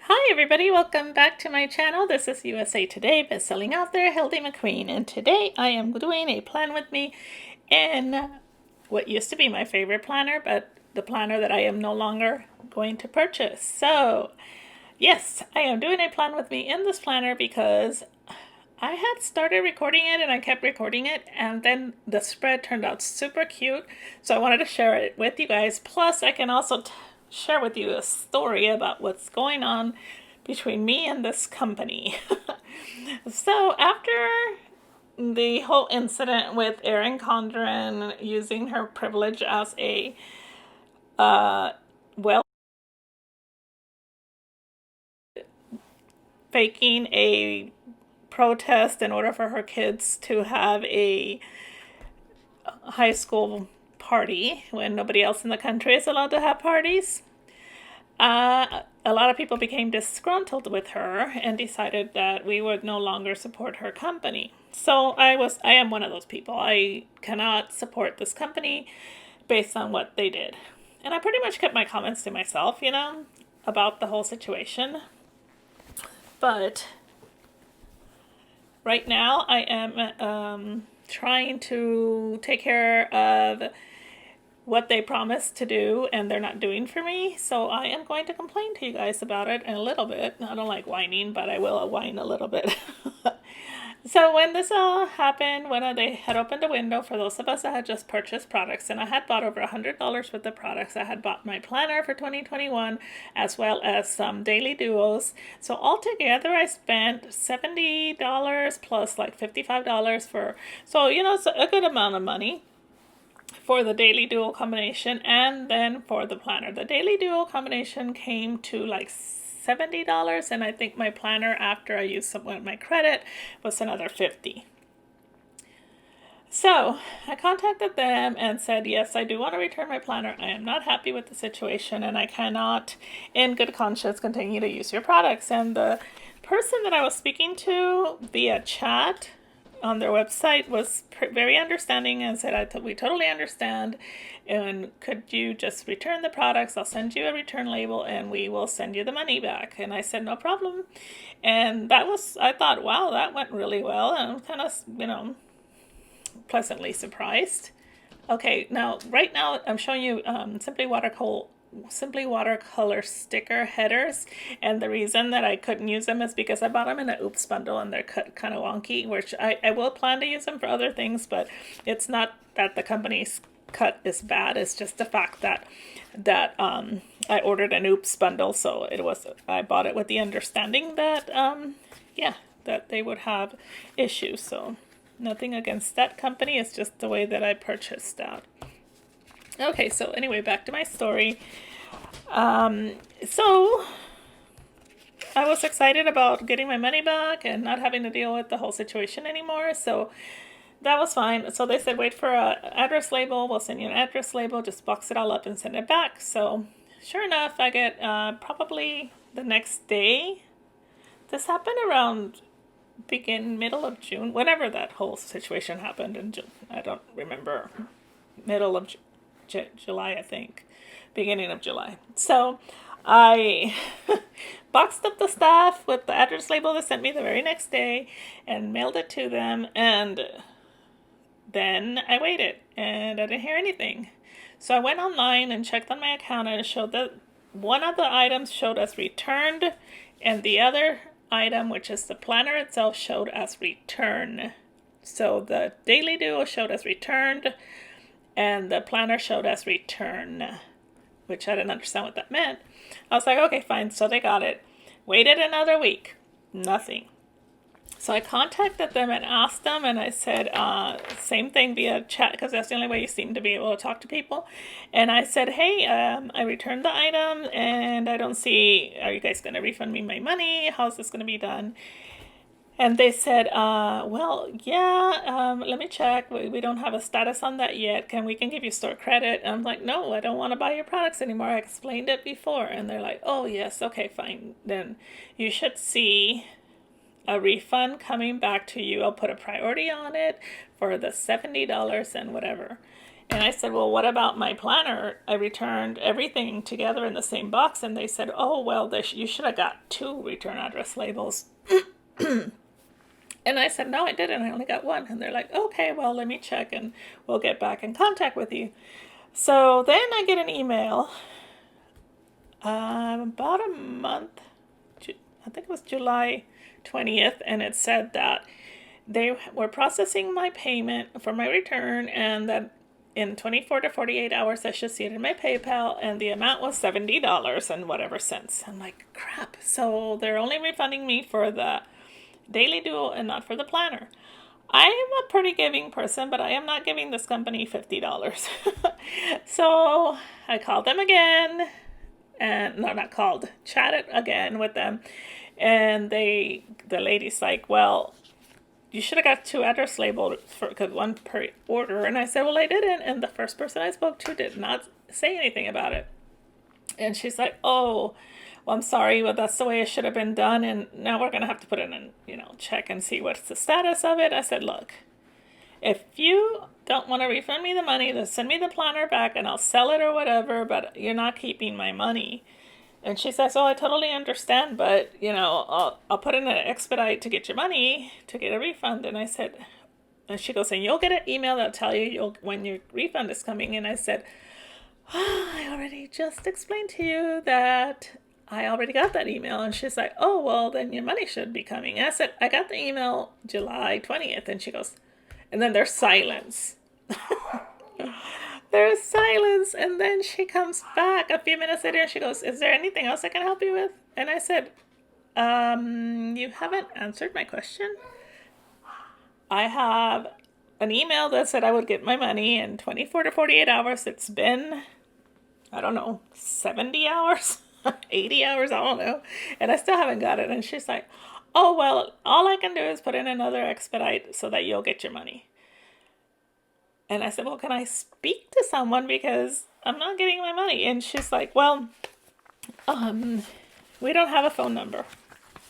Hi everybody, welcome back to my channel. This is USA Today bestselling author Hildie McQueen, and today I am doing a plan with me in what used to be my favorite planner, but the planner that I am no longer going to purchase. So yes, I am doing a plan with me in this planner because I had started recording it and I kept recording it, and then the spread turned out super cute, so I wanted to share it with you guys. Plus I can also share with you a story about what's going on between me and this company. So after the whole incident with Erin Condren using her privilege as a well, faking a protest in order for her kids to have a high school party when nobody else in the country is allowed to have parties. A lot of people became disgruntled with her and decided that we would no longer support her company. So I am one of those people. I cannot support this company based on what they did. And I pretty much kept my comments to myself, about the whole situation. But right now I am trying to take care of what they promised to do and they're not doing for me. So I am going to complain to you guys about it in a little bit. I don't like whining, but I will whine a little bit. So when this all happened, when they had opened a window for those of us that had just purchased products, and I had bought over $100 worth of products. I had bought my planner for 2021 as well as some daily duos. So altogether I spent $70 plus like $55 for, so it's a good amount of money for the daily duo combination and then for the planner. The daily duo combination came to like $70, and I think my planner, after I used some of my credit, was another $50. So I contacted them and said, yes, I do want to return my planner. I am not happy with the situation and I cannot in good conscience continue to use your products. And the person that I was speaking to via chat on their website was very understanding and said, we totally understand, and could you just return the products? I'll send you a return label and we will send you the money back. And I said, no problem. And I thought, wow, that went really well, and I'm kind of, pleasantly surprised. Okay, now right now I'm showing you Simply Watercolor sticker headers, and the reason that I couldn't use them is because I bought them in an oops bundle and they're cut kind of wonky, which I will plan to use them for other things, but it's not that the company's cut is bad, it's just the fact that I ordered an oops bundle, so I bought it with the understanding that that they would have issues. So nothing against that company, it's just the way that I purchased that. Okay, so anyway, back to my story. So I was excited about getting my money back and not having to deal with the whole situation anymore, so that was fine. So they said, wait for an address label, we'll send you an address label, just box it all up and send it back. So sure enough, I get probably the next day. This happened around middle of June, whenever that whole situation happened in June. I don't remember. Middle of July, I think. Beginning of July. So I boxed up the stuff with the address label they sent me the very next day and mailed it to them, and then I waited and I didn't hear anything. So I went online and checked on my account, and it showed that one of the items showed as returned and the other item, which is the planner itself, showed as return. So the daily duo showed as returned and the planner showed as return, which I didn't understand what that meant. I was like, okay, fine. So they got it. Waited another week. Nothing. So I contacted them and asked them, and I said, same thing via chat, because that's the only way you seem to be able to talk to people. And I said, hey, I returned the item and I don't see, are you guys going to refund me my money? How's this going to be done? And they said, well, yeah, let me check. We don't have a status on that yet. We can give you store credit? And I'm like, no, I don't want to buy your products anymore. I explained it before. And they're like, oh, yes, okay, fine. Then you should see a refund coming back to you. I'll put a priority on it for the $70 and whatever. And I said, well, what about my planner? I returned everything together in the same box. And they said, oh, well, you should have got 2 return address labels. And I said, no, I didn't. I only got 1. And they're like, okay, well, let me check and we'll get back in contact with you. So then I get an email about a month, I think it was July 20th, and it said that they were processing my payment for my return and that in 24 to 48 hours I should see it in my PayPal, and the amount was $70 and whatever cents. I'm like, crap. So they're only refunding me for the daily duo and not for the planner. I am a pretty giving person, but I am not giving this company $50. So I called them again, and no, not called, chatted again with them. And the lady's like, well, you should have got 2 address labels because 1 per order. And I said, well, I didn't. And the first person I spoke to did not say anything about it. And she's like, oh, well, I'm sorry, but that's the way it should have been done. And now we're going to have to put in a, check and see what's the status of it. I said, look, if you don't want to refund me the money, then send me the planner back and I'll sell it or whatever, but you're not keeping my money. And she says, oh, I totally understand, but, I'll put in an expedite to get your money, to get a refund. And I said, and she goes, and you'll get an email that'll tell you when your refund is coming. And I said, I already just explained to you that I already got that email. And she's like, oh, well, then your money should be coming. And I said, I got the email July 20th. And she goes, and then there's silence. There's silence. And then she comes back a few minutes later and she goes, is there anything else I can help you with? And I said, you haven't answered my question. I have an email that said I would get my money in 24 to 48 hours. It's been, I don't know, 70 hours, 80 hours, I don't know. And I still haven't got it. And she's like, oh, well, all I can do is put in another expedite so that you'll get your money. And I said, well, can I speak to someone because I'm not getting my money? And she's like, well, we don't have a phone number.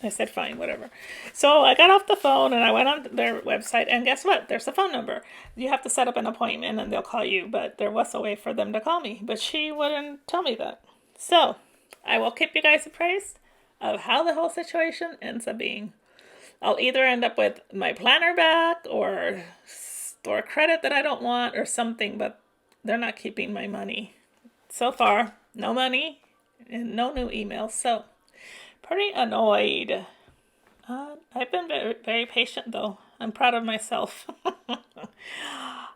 I said, fine, whatever. So I got off the phone and I went on their website, and guess what? There's a phone number. You have to set up an appointment and they'll call you, but there was a way for them to call me, but she wouldn't tell me that. So I will keep you guys appraised of how the whole situation ends up being. I'll either end up with my planner back or store credit that I don't want or something, but they're not keeping my money. So far, no money and no new emails. So pretty annoyed. I've been very, very patient though. I'm proud of myself.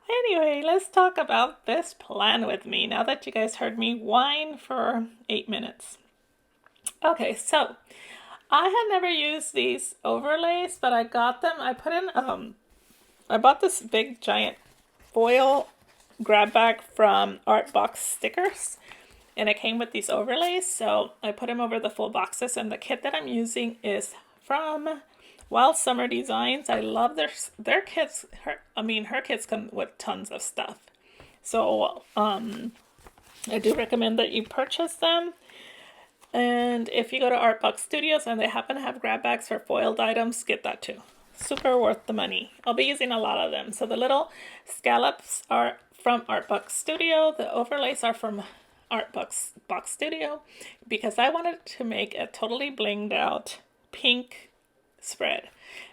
Anyway, let's talk about this plan with me now that you guys heard me whine for 8 minutes. Okay, so I had never used these overlays, but I got them. I put in, I bought this big giant foil grab bag from Artbox Stickers, and it came with these overlays, so I put them over the full boxes, and the kit that I'm using is from Wild Summer Designs. I love their kits. Her kits come with tons of stuff. So I do recommend that you purchase them. And if you go to Artbox Studios and they happen to have grab bags for foiled items, get that too. Super worth the money. I'll be using a lot of them. So the little scallops are from Artbox Studio. The overlays are from Artbox Studio because I wanted to make a totally blinged out pink spread.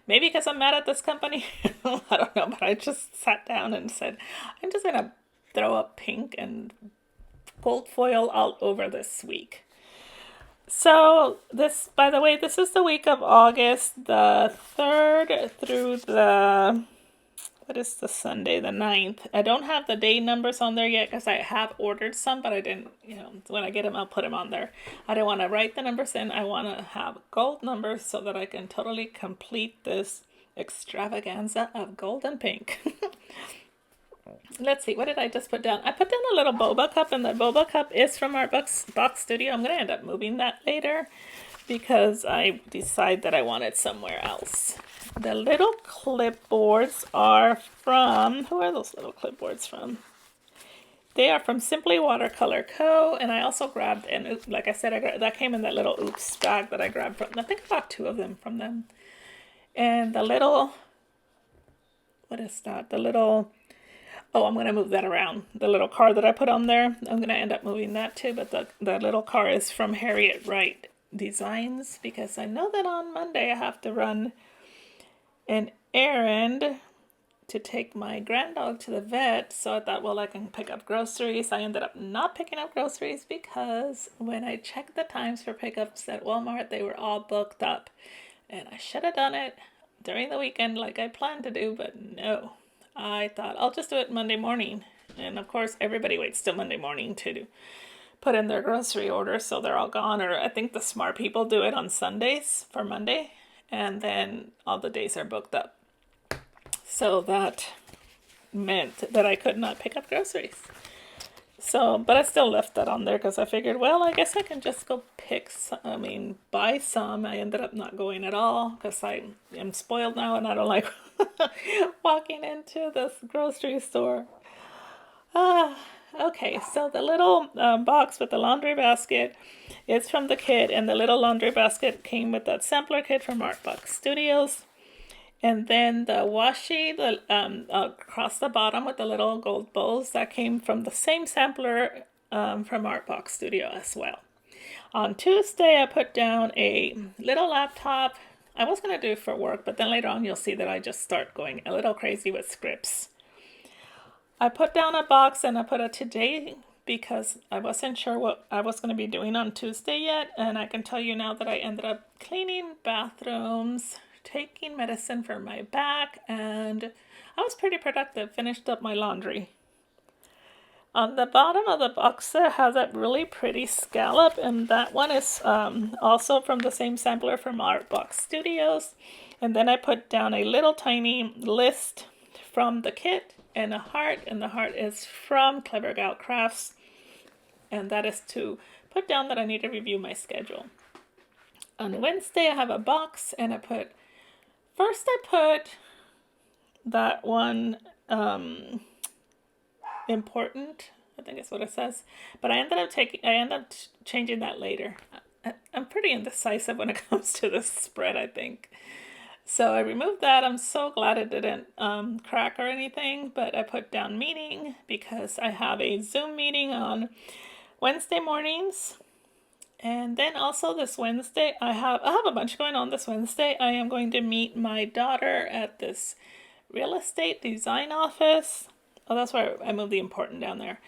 Maybe because I'm mad at this company. I don't know, but I just sat down and said, I'm just going to throw up pink and gold foil all over this week. So this, by the way, this is the week of August the 3rd through the, what is the Sunday, the 9th. I don't have the day numbers on there yet because I have ordered some, but I didn't, when I get them, I'll put them on there. I don't want to write the numbers in. I want to have gold numbers so that I can totally complete this extravaganza of gold and pink. Let's see, what did I just put down? I put down a little boba cup, and the boba cup is from Artbox Studio. I'm going to end up moving that later because I decide that I want it somewhere else. The little clipboards are from, who are those little clipboards from? They are from Simply Watercolor Co. And I also grabbed, and like I said, that came in that little oops bag that I grabbed from, I think I bought 2 of them from them. And the little, what is that? The little Oh, I'm going to move that around. The little car that I put on there, I'm going to end up moving that too. But the little car is from Harriet Wright Designs, because I know that on Monday I have to run an errand to take my grand dog to the vet. So I thought, well, I can pick up groceries. I ended up not picking up groceries because when I checked the times for pickups at Walmart, they were all booked up. And I should have done it during the weekend like I planned to do, but no. I thought I'll just do it Monday morning. And of course, everybody waits till Monday morning to put in their grocery orders, so they're all gone. Or I think the smart people do it on Sundays for Monday, and then all the days are booked up. So that meant that I could not pick up groceries. So, but I still left that on there because I figured, well, I guess I can just go buy some. I ended up not going at all because I am spoiled now and I don't like walking into this grocery store. Okay, so the little box with the laundry basket is from the kit, and the little laundry basket came with that sampler kit from Artbox Studios. And then the washi, across the bottom with the little gold bowls, that came from the same sampler from Artbox Studio as well. On Tuesday, I put down a little laptop. I was going to do it for work, but then later on you'll see that I just start going a little crazy with scripts. I put down a box and I put a today because I wasn't sure what I was going to be doing on Tuesday yet. And I can tell you now that I ended up cleaning bathrooms, taking medicine for my back, and I was pretty productive. Finished up my laundry. On the bottom of the box there has that really pretty scallop, and that one is also from the same sampler from Artbox Studios. And then I put down a little tiny list from the kit and a heart, and the heart is from Clever Gal Crafts, and that is to put down that I need to review my schedule. On Wednesday I have a box, and I put that one important, I think is what it says, but I ended up changing that later. I'm pretty indecisive when it comes to this spread, I think. So I removed that. I'm so glad it didn't crack or anything, but I put down meeting because I have a Zoom meeting on Wednesday mornings. And then also this Wednesday, I have a bunch going on this Wednesday. I am going to meet my daughter at this real estate design office. Oh, that's why I moved the important down there,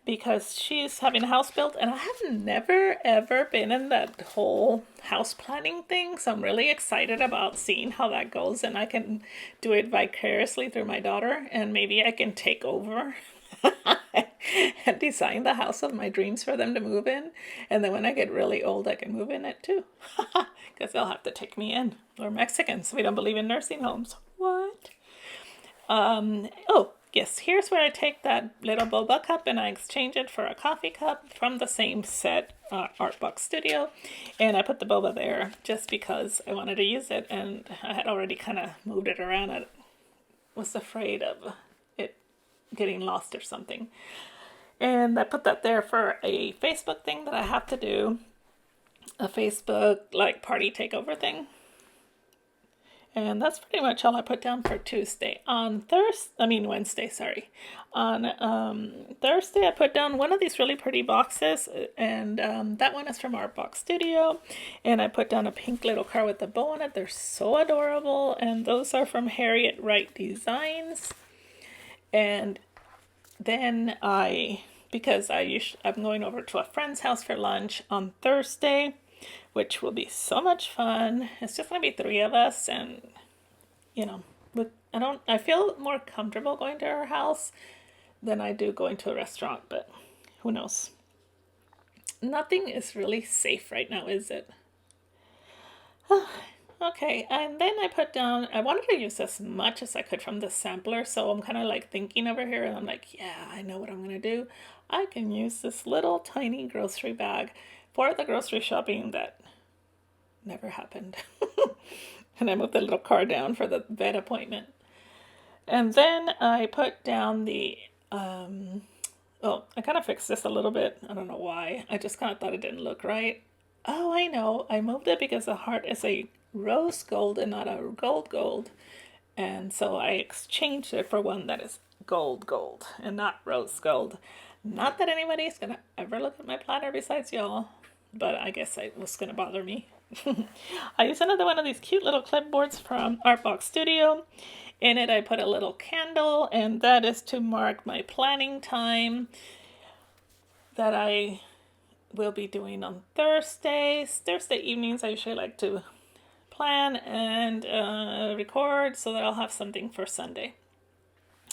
because she's having a house built, and I have never ever been in that whole house planning thing. So I'm really excited about seeing how that goes, and I can do it vicariously through my daughter, and maybe I can take over and design the house of my dreams for them to move in. And then when I get really old, I can move in it too, because they'll have to take me in. We're Mexicans. We don't believe in nursing homes. What? Oh, yes, here's where I take that little boba cup and I exchange it for a coffee cup from the same set, Artbox Studio. And I put the boba there just because I wanted to use it, and I had already kind of moved it around. I was afraid of it getting lost or something. And I put that there for a Facebook thing that I have to do, a Facebook like party takeover thing. And that's pretty much all I put down for Tuesday. On Wednesday, sorry. On Thursday, I put down one of these really pretty boxes, and that one is from Artbox Studio. And I put down a pink little car with a bow on it. They're so adorable, and those are from Harriet Wright Designs. And then I'm going over to a friend's house for lunch on Thursday, which will be so much fun. It's just going to be 3 of us, and, I feel more comfortable going to her house than I do going to a restaurant, but who knows? Nothing is really safe right now, is it? Okay, and then I wanted to use as much as I could from the sampler, so I'm kind of like thinking over here, and I'm like, yeah, I know what I'm going to do. I can use this little tiny grocery bag for the grocery shopping that never happened. And I moved the little car down for the vet appointment. And then I put down I kind of fixed this a little bit. I don't know why. I just kind of thought it didn't look right. Oh, I know. I moved it because the heart is a rose gold and not a gold. And so I exchanged it for one that is gold and not rose gold. Not that anybody's gonna ever look at my planner besides y'all, but I guess it was gonna bother me. I used another one of these cute little clipboards from Artbox Studio. In it I put a little candle, and that is to mark my planning time that I will be doing on Thursdays. Thursday evenings I usually like to plan and record so that I'll have something for Sunday.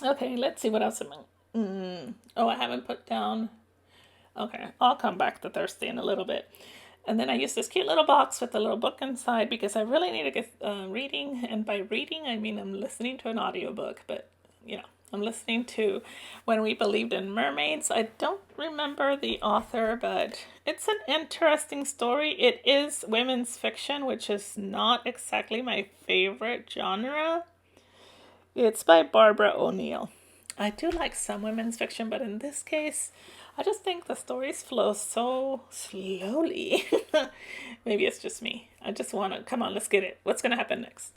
Okay, let's see what else am I. Oh, I haven't put down. Okay, I'll come back to Thursday in a little bit. And then I use this cute little box with a little book inside because I really need to get reading. And by reading, I mean I'm listening to an audiobook, but you know, I'm listening to When We Believed in Mermaids. I don't remember the author, but it's an interesting story. It is women's fiction, which is not exactly my favorite genre. It's by Barbara O'Neill. I do like some women's fiction, but in this case, I just think the stories flow so slowly. Maybe it's just me. I just want to, come on, let's get it. What's going to happen next?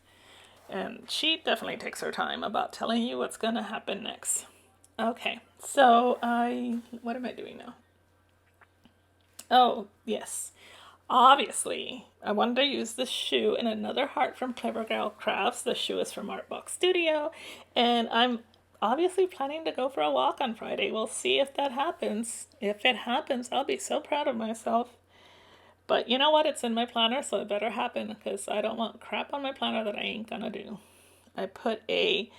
And she definitely takes her time about telling you what's going to happen next. Okay, so what am I doing now? Oh, yes. Obviously, I wanted to use the shoe and another heart from Clever Girl Crafts. The shoe is from Artbox Studio, and I'm obviously planning to go for a walk on Friday. We'll see if that happens. If it happens, I'll be so proud of myself. But you know what? It's in my planner, so it better happen because I don't want crap on my planner that I ain't gonna do. I put a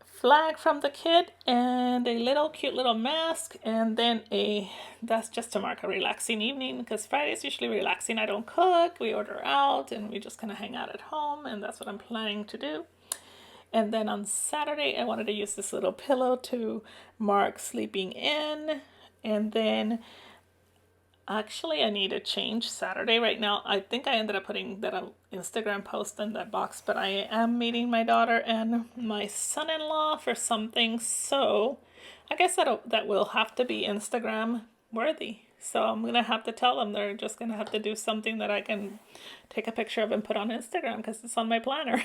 flag from the kit and a little cute little mask, and then that's just to mark a relaxing evening because Friday's usually relaxing. I don't cook, we order out, and we just kind of hang out at home, and that's what I'm planning to do. And then on Saturday, I wanted to use this little pillow to mark sleeping in. And then actually, I need to change Saturday right now. I think I ended up putting that on Instagram post in that box, but I am meeting my daughter and my son-in-law for something. So I guess that will have to be Instagram worthy. So I'm going to have to tell them they're just going to have to do something that I can take a picture of and put on Instagram because it's on my planner.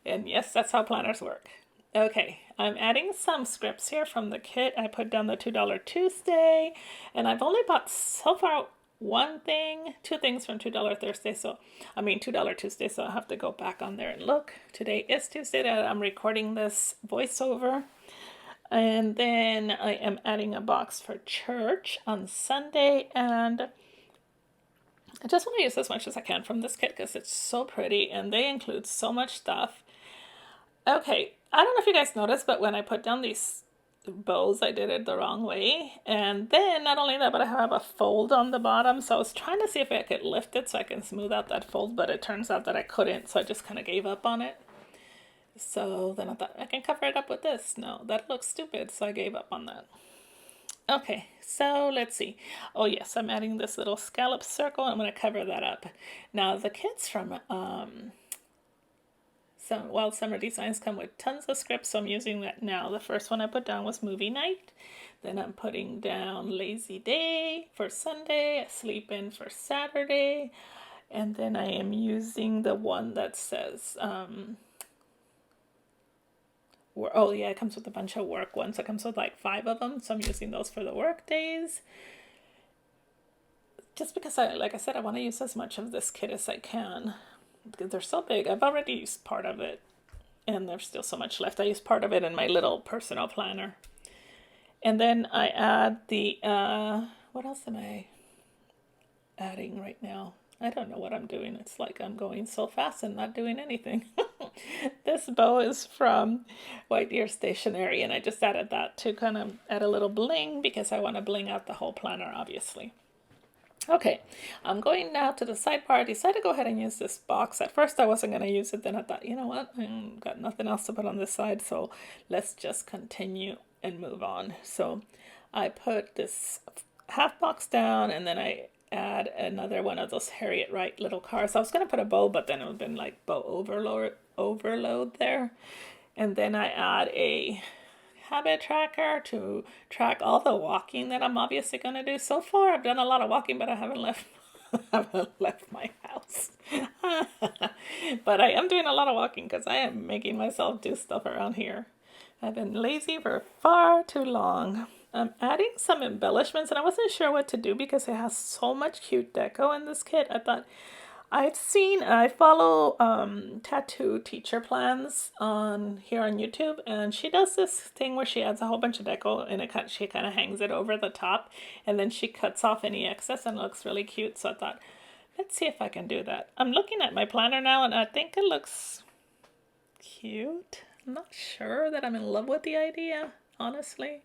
And yes, that's how planners work. Okay, I'm adding some scripts here from the kit. I put down the $2 Tuesday, and I've only bought so far two things from $2 Thursday. $2 Tuesday, so I'll have to go back on there and look. Today is Tuesday that I'm recording this voiceover. And then I am adding a box for church on Sunday, and I just want to use as much as I can from this kit because it's so pretty and they include so much stuff. Okay, I don't know if you guys noticed, but when I put down these bows, I did it the wrong way. And then not only that, but I have a fold on the bottom. So I was trying to see if I could lift it so I can smooth out that fold, but it turns out that I couldn't. So I just kind of gave up on it. So then I thought I can cover it up with this. No, that looks stupid. So I gave up on that. Okay, so let's see. Oh yes, I'm adding this little scallop circle. I'm going to cover that up. Now the kits from some Wild Summer Designs come with tons of scripts, so I'm using that now. The first one I put down was Movie Night. Then I'm putting down Lazy Day for Sunday, Sleep In for Saturday. And then I am using the one that says, it comes with a bunch of work ones. It comes with like 5 of them, so I'm using those for the work days. Just because like I said, I want to use as much of this kit as I can. Because they're so big. I've already used part of it, and there's still so much left. I used part of it in my little personal planner. And then I add the, what else am I adding right now? I don't know what I'm doing. It's like I'm going so fast and not doing anything. This bow is from White Deer Stationery, and I just added that to kind of add a little bling because I want to bling out the whole planner, obviously. Okay, I'm going now to the sidebar. I decided to go ahead and use this box. At first I wasn't going to use it, then I thought, you know what, I've got nothing else to put on this side, so let's just continue and move on. So I put this half box down, and then I add another one of those Harriet Wright little cards. I was going to put a bow, but then it would have been like bow overload there. And then I add a habit tracker to track all the walking that I'm obviously going to do. So far I've done a lot of walking, but I haven't left my house. house. But I am doing a lot of walking because I am making myself do stuff around here. I've been lazy for far too long. I'm adding some embellishments and I wasn't sure what to do because it has so much cute deco in this kit. I thought I follow tattoo teacher plans on here on YouTube, and she does this thing where she adds a whole bunch of deco and she kind of hangs it over the top, and then she cuts off any excess and it looks really cute. So I thought, let's see if I can do that. I'm looking at my planner now and I think it looks cute. I'm not sure that I'm in love with the idea, honestly.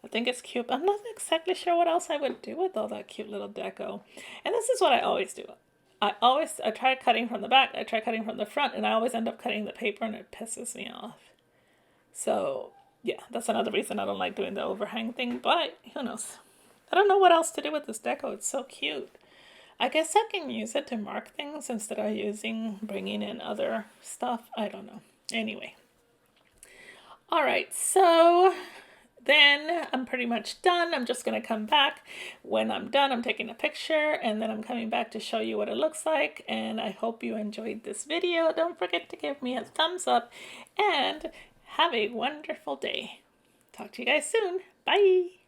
I think it's cute. I'm not exactly sure what else I would do with all that cute little deco. And this is what I always do. I try cutting from the back, I try cutting from the front, and I always end up cutting the paper and it pisses me off. So yeah, that's another reason I don't like doing the overhang thing, but who knows. I don't know what else to do with this deco. It's so cute. I guess I can use it to mark things instead of bringing in other stuff. I don't know. Anyway. All right, so then I'm pretty much done. I'm just going to come back. When I'm done, I'm taking a picture and then I'm coming back to show you what it looks like. And I hope you enjoyed this video. Don't forget to give me a thumbs up and have a wonderful day. Talk to you guys soon. Bye.